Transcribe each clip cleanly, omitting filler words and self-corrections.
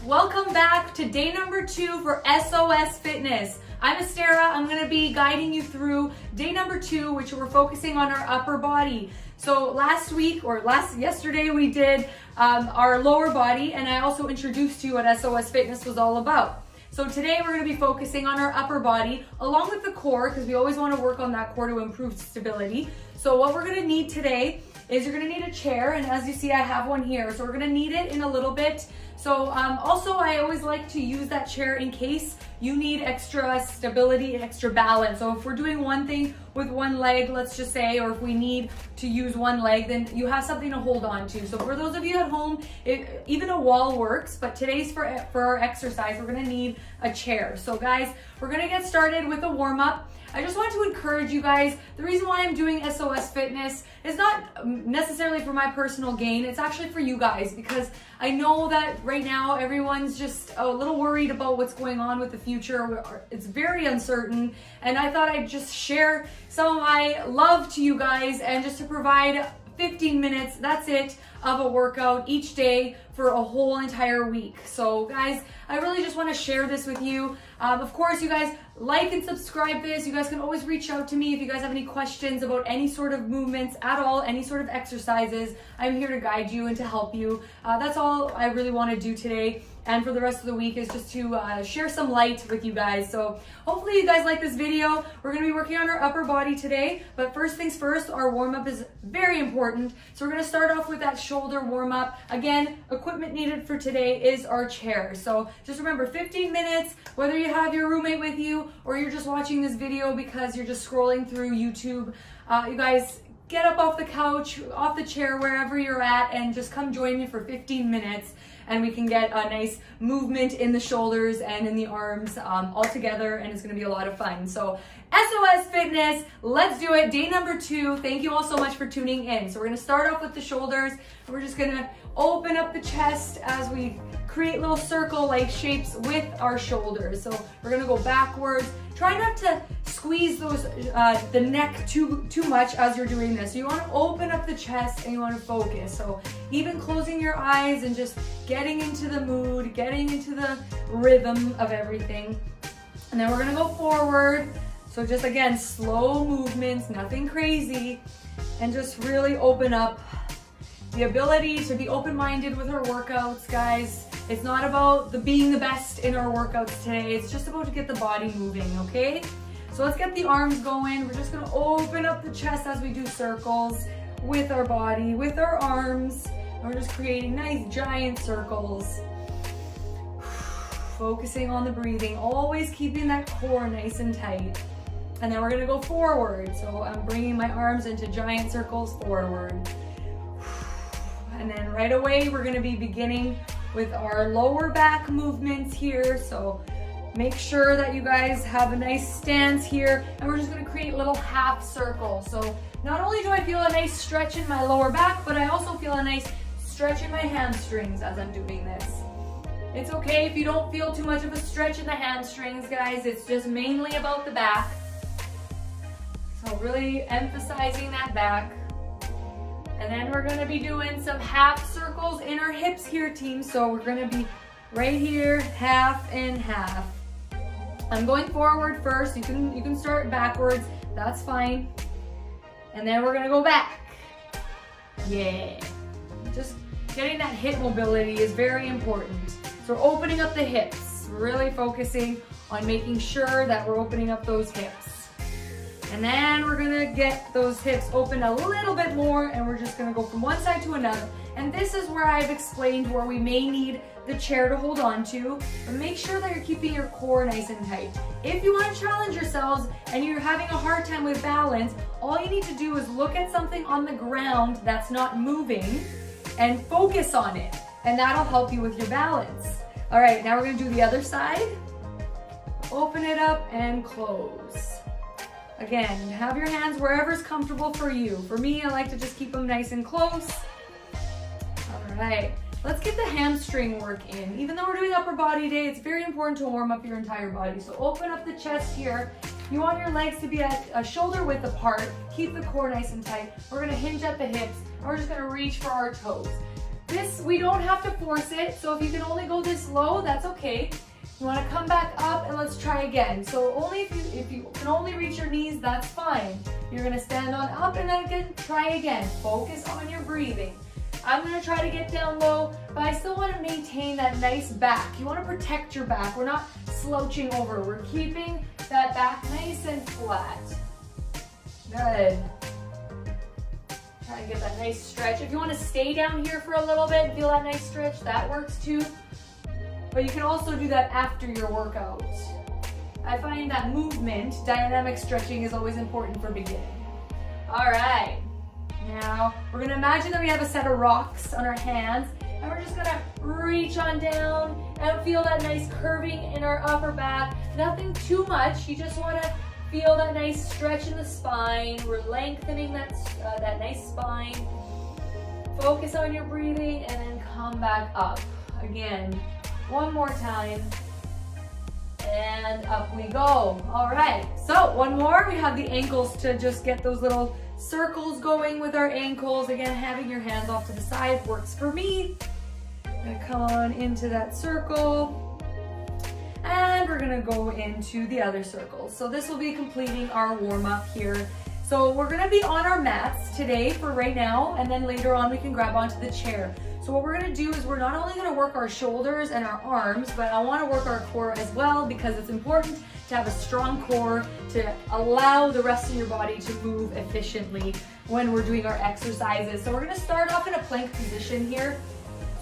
Welcome back to day number 2 for SOS Fitness. I'm Estera. I'm going to be guiding you through day number 2, which we're focusing on our upper body. So yesterday we did our lower body, and I also introduced you what SOS Fitness was all about. So today we're going to be focusing on our upper body along with the core, because we always want to work on that core to improve stability. So what we're going to need today is you're going to need a chair, and as you see I have one here, so we're going to need it in a little bit. So also I always like to use that chair in case you need extra stability and extra balance. So if we're doing one thing with one leg, let's just say, or if we need to use one leg, then you have something to hold on to. So for those of you at home, even a wall works, but today's for our exercise, we're gonna need a chair. So guys, we're gonna get started with a warm up. I just want to encourage you guys, the reason why I'm doing SOS Fitness is not necessarily for my personal gain, it's actually for you guys, because I know that right now everyone's just a little worried about what's going on with the future. It's very uncertain, and I thought I'd just share some of my love to you guys and just to provide 15 minutes, that's it, of a workout each day for a whole entire week. So guys, I really just want to share this with you. Of course, you guys like and subscribe this. You guys can always reach out to me if you guys have any questions about any sort of movements at all, any sort of exercises. I'm here to guide you and to help you. That's all I really want to do today. And for the rest of the week is just to share some light with you guys. So hopefully you guys like this video. We're going to be working on our upper body today, but first things first, our warm-up is very important. So we're going to start off with that shoulder warm-up. Again, equipment needed for today is our chair. So just remember, 15 minutes, whether you have your roommate with you or you're just watching this video because you're just scrolling through YouTube, you guys get up off the couch, off the chair, wherever you're at, and just come join me for 15 minutes. And we can get a nice movement in the shoulders and in the arms all together, and it's gonna be a lot of fun. So SOS Fitness, let's do it. Day number 2. Thank you all so much for tuning in. So we're gonna start off with the shoulders, and we're just gonna open up the chest as we create little circle-like shapes with our shoulders. So we're gonna go backwards. Try not to squeeze those the neck too much as you're doing this. You want to open up the chest and you want to focus. So even closing your eyes and just getting into the mood, getting into the rhythm of everything. And then we're gonna go forward. So just again, slow movements, nothing crazy, and just really open up. The ability to be open-minded with our workouts, guys. It's not about being the best in our workouts today. It's just about to get the body moving, okay? So let's get the arms going. We're just gonna open up the chest as we do circles with our body, with our arms. And we're just creating nice giant circles. Focusing on the breathing, always keeping that core nice and tight. And then we're gonna go forward. So I'm bringing my arms into giant circles forward. And then right away, we're gonna be beginning with our lower back movements here. So make sure that you guys have a nice stance here, and we're just gonna create little half circles. So not only do I feel a nice stretch in my lower back, but I also feel a nice stretch in my hamstrings as I'm doing this. It's okay if you don't feel too much of a stretch in the hamstrings, guys. It's just mainly about the back. So really emphasizing that back. And then we're gonna be doing some half circles in our hips here, team. So we're gonna be right here, half and half. I'm going forward first. You can start backwards, that's fine. And then we're gonna go back. Yeah. Just getting that hip mobility is very important. So we're opening up the hips, really focusing on making sure that we're opening up those hips. And then we're gonna get those hips open a little bit more, and we're just gonna go from one side to another. And this is where I've explained where we may need the chair to hold on to, but make sure that you're keeping your core nice and tight. If you want to challenge yourselves and you're having a hard time with balance, all you need to do is look at something on the ground that's not moving and focus on it, and that'll help you with your balance. All right, now we're gonna do the other side. Open it up and close. Again, have your hands wherever's comfortable for you. For me, I like to just keep them nice and close. All right, let's get the hamstring work in. Even though we're doing upper body day, it's very important to warm up your entire body. So open up the chest here. You want your legs to be at a shoulder width apart. Keep the core nice and tight. We're gonna hinge at the hips, and we're just gonna reach for our toes. This, we don't have to force it, so if you can only go this low, that's okay. You want to come back up and let's try again. So only if you can only reach your knees, that's fine. You're going to stand on up and then again, try again. Focus on your breathing. I'm going to try to get down low, but I still want to maintain that nice back. You want to protect your back. We're not slouching over. We're keeping that back nice and flat. Good. Try and get that nice stretch. If you want to stay down here for a little bit and feel that nice stretch, that works too. But you can also do that after your workout. I find that movement, dynamic stretching, is always important for beginning. All right. Now, we're gonna imagine that we have a set of rocks on our hands, and we're just gonna reach on down and feel that nice curving in our upper back. Nothing too much. You just wanna feel that nice stretch in the spine. We're lengthening that nice spine. Focus on your breathing and then come back up. Again, one more time. And up we go. All right, so one more. We have the ankles to just get those little circles going with our ankles. Again, having your hands off to the side works for me. I'm gonna come on into that circle. And we're gonna go into the other circle. So this will be completing our warm up here. So we're gonna be on our mats today for right now, and then later on we can grab onto the chair. So what we're gonna do is we're not only gonna work our shoulders and our arms, but I wanna work our core as well, because it's important to have a strong core to allow the rest of your body to move efficiently when we're doing our exercises. So we're gonna start off in a plank position here.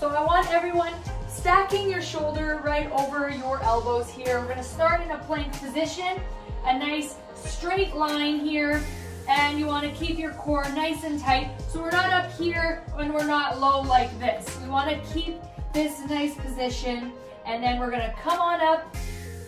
So I want everyone stacking your shoulder right over your elbows here. We're gonna start in a plank position, a nice straight line here. And you want to keep your core nice and tight. So we're not up here and we're not low like this. We want to keep this nice position. And then we're going to come on up,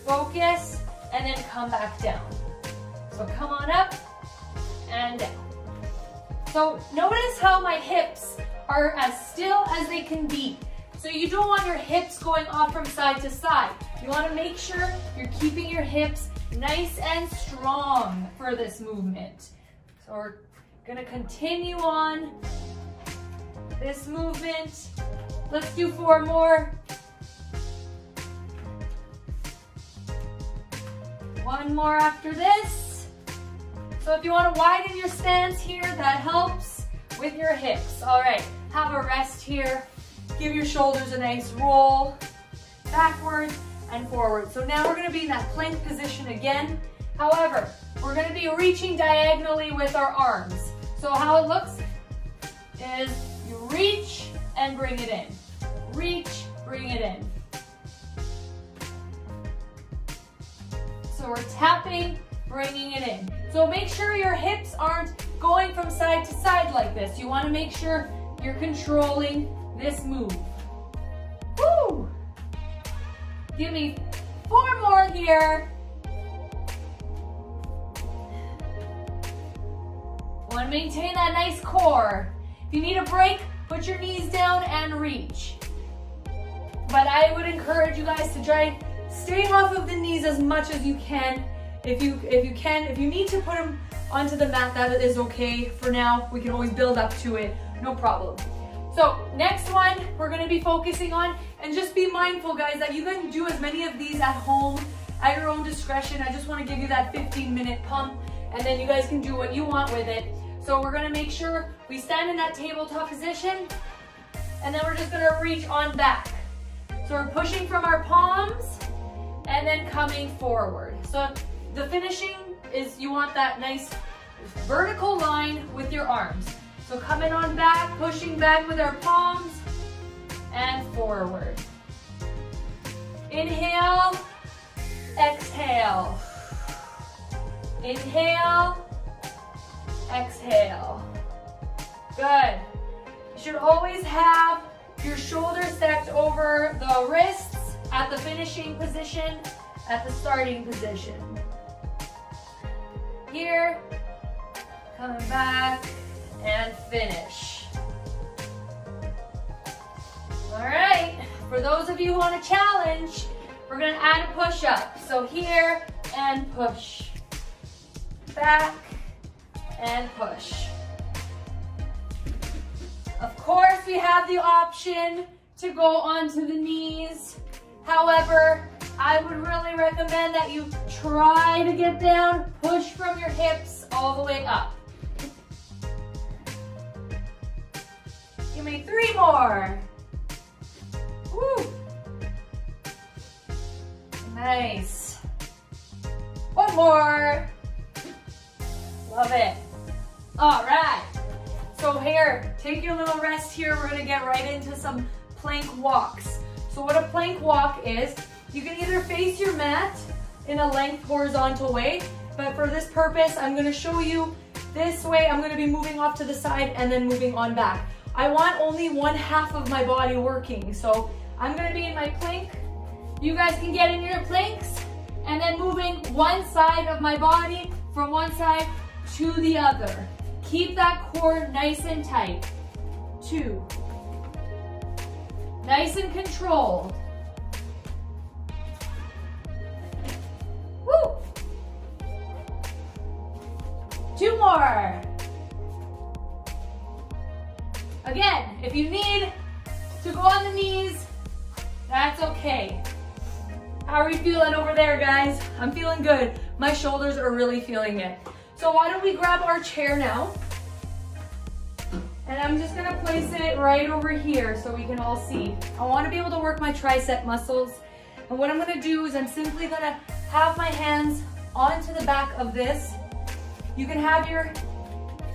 focus, and then come back down. So come on up and down. So notice how my hips are as still as they can be. So you don't want your hips going off from side to side. You want to make sure you're keeping your hips nice and strong for this movement. So we're gonna continue on this movement. Let's do 4 more. 1 more after this. So if you want to widen your stance here, that helps with your hips. All right, have a rest here. Give your shoulders a nice roll backwards and forward. So now we're gonna be in that plank position again. However, we're going to be reaching diagonally with our arms. So how it looks is you reach and bring it in. Reach, bring it in. So we're tapping, bringing it in. So make sure your hips aren't going from side to side like this. You want to make sure you're controlling this move. Woo! Give me 4 more here. Want to maintain that nice core. If you need a break, put your knees down and reach. But I would encourage you guys to try stay off of the knees as much as you can. If you need to put them onto the mat, that is okay for now. We can always build up to it, no problem. So next one we're going to be focusing on, and just be mindful guys that you can do as many of these at home at your own discretion. I just want to give you that 15-minute pump, and then you guys can do what you want with it. So we're gonna make sure we stand in that tabletop position, and then we're just gonna reach on back. So we're pushing from our palms and then coming forward. So the finishing is you want that nice vertical line with your arms. So coming on back, pushing back with our palms and forward. Inhale, exhale. Inhale, exhale. Good. You should always have your shoulders stacked over the wrists at the finishing position, at the starting position. Here, coming back and finish. All right, for those of you who want a challenge, we're gonna add a push-up. So here and push. Back and push. Of course, course, we have the option to go onto the knees. However, I would really recommend that you try to get down, push from your hips all the way up. Give me 3 more. Woo. Nice. 1 more. Love it. All right. So here, take your little rest here. We're gonna get right into some plank walks. So what a plank walk is, you can either face your mat in a length horizontal way, but for this purpose, I'm gonna show you this way. I'm gonna be moving off to the side and then moving on back. I want only 1/2 of my body working. So I'm gonna be in my plank. You guys can get in your planks and then moving one side of my body from one side to the other. Keep that core nice and tight. 2. Nice and controlled. Woo! 2 more. Again, if you need to go on the knees, that's okay. How are you feeling over there, guys? I'm feeling good. My shoulders are really feeling it. So why don't we grab our chair now? And I'm just gonna place it right over here so we can all see. I wanna be able to work my tricep muscles. And what I'm gonna do is I'm simply gonna have my hands onto the back of this. You can have your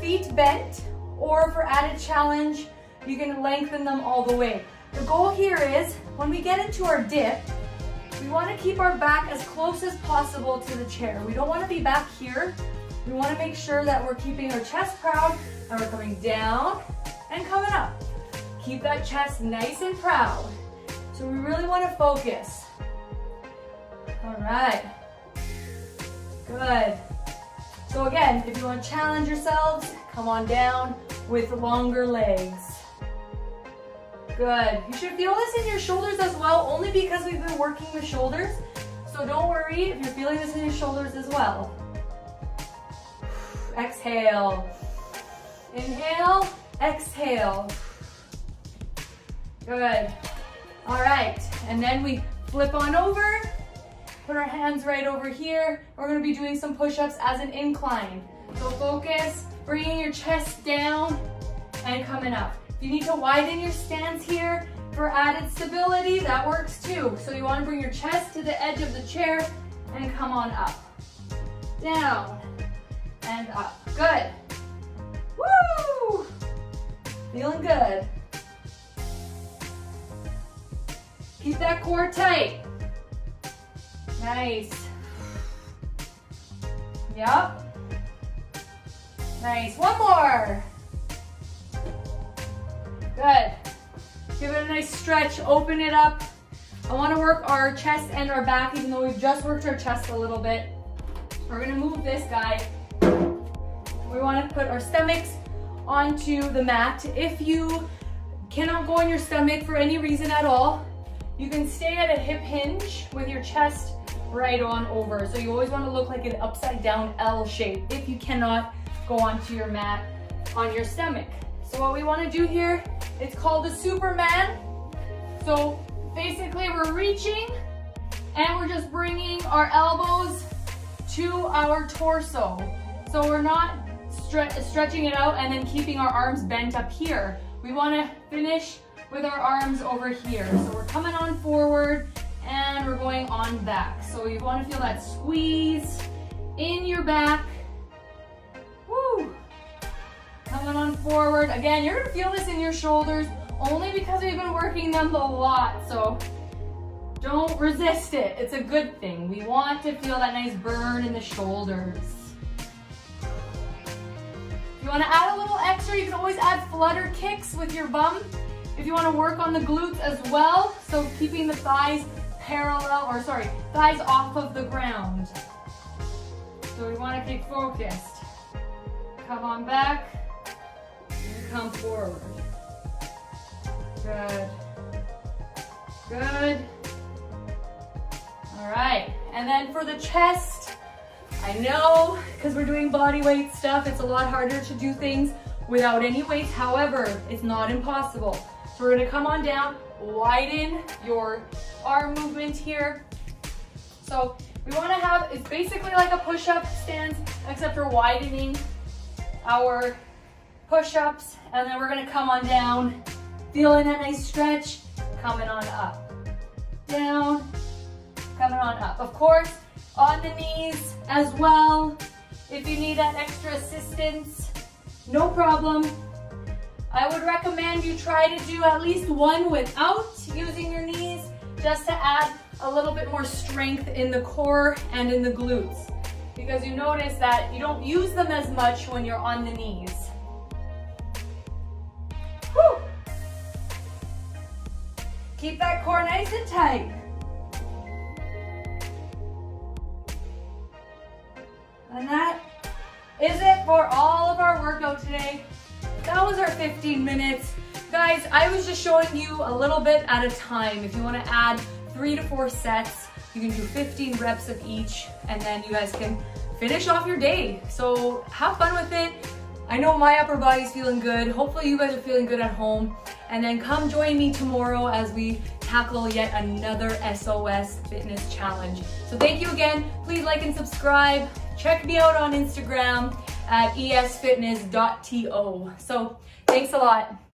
feet bent, or for added challenge, you can lengthen them all the way. The goal here is, when we get into our dip, we wanna keep our back as close as possible to the chair. We don't wanna be back here. We wanna make sure that we're keeping our chest proud and we're coming down and coming up. Keep that chest nice and proud. So we really wanna focus. All right, good. So again, if you wanna challenge yourselves, come on down with longer legs. Good. You should feel this in your shoulders as well, only because we've been working the shoulders. So don't worry if you're feeling this in your shoulders as well. Exhale. Inhale, exhale. Good. All right, and then we flip on over, put our hands right over here. We're gonna be doing some push-ups as an incline. So focus, bringing your chest down and coming up. If you need to widen your stance here for added stability, that works too. So you wanna bring your chest to the edge of the chair and come on up. Down and up. Good. Woo! Feeling good. Keep that core tight. Nice. Yep. Nice. 1 more. Good. Give it a nice stretch. Open it up. I want to work our chest and our back, even though we've just worked our chest a little bit. We're going to move this guy. We want to put our stomachs onto the mat. If you cannot go on your stomach for any reason at all, you can stay at a hip hinge with your chest right on over. So you always want to look like an upside down L shape if you cannot go onto your mat on your stomach. So what we want to do here, it's called the Superman. So basically we're reaching and we're just bringing our elbows to our torso. So we're not stretching it out and then keeping our arms bent up here. We want to finish with our arms over here. So we're coming on forward and we're going on back. So you want to feel that squeeze in your back. Woo! Coming on forward. Again, you're going to feel this in your shoulders only because we've been working them a lot. So don't resist it. It's a good thing. We want to feel that nice burn in the shoulders. If you want to add a little extra, you can always add flutter kicks with your bum. If you want to work on the glutes as well, so keeping the thighs parallel, or sorry, thighs off of the ground. So we want to get focused. Come on back, and come forward. Good. Good. All right, and then for the chest, I know, because we're doing body weight stuff, it's a lot harder to do things without any weights. However, it's not impossible. So we're gonna come on down, widen your arm movement here. So we wanna have, it's basically like a push-up stance, except for widening our push-ups. And then we're gonna come on down, feeling that nice stretch, coming on up. Down, coming on up. Of course, on the knees as well. If you need that extra assistance, no problem. I would recommend you try to do at least one without using your knees, just to add a little bit more strength in the core and in the glutes, because you notice that you don't use them as much when you're on the knees. Whew. Keep that core nice and tight. And that is it for all of our workout today. That was our 15 minutes. Guys, I was just showing you a little bit at a time. If you want to add 3 to 4 sets, you can do 15 reps of each, and then you guys can finish off your day. So have fun with it. I know my upper body's feeling good. Hopefully you guys are feeling good at home. And then come join me tomorrow as we tackle yet another SOS fitness challenge. So thank you again. Please like and subscribe. Check me out on Instagram at esfitness.to. So thanks a lot.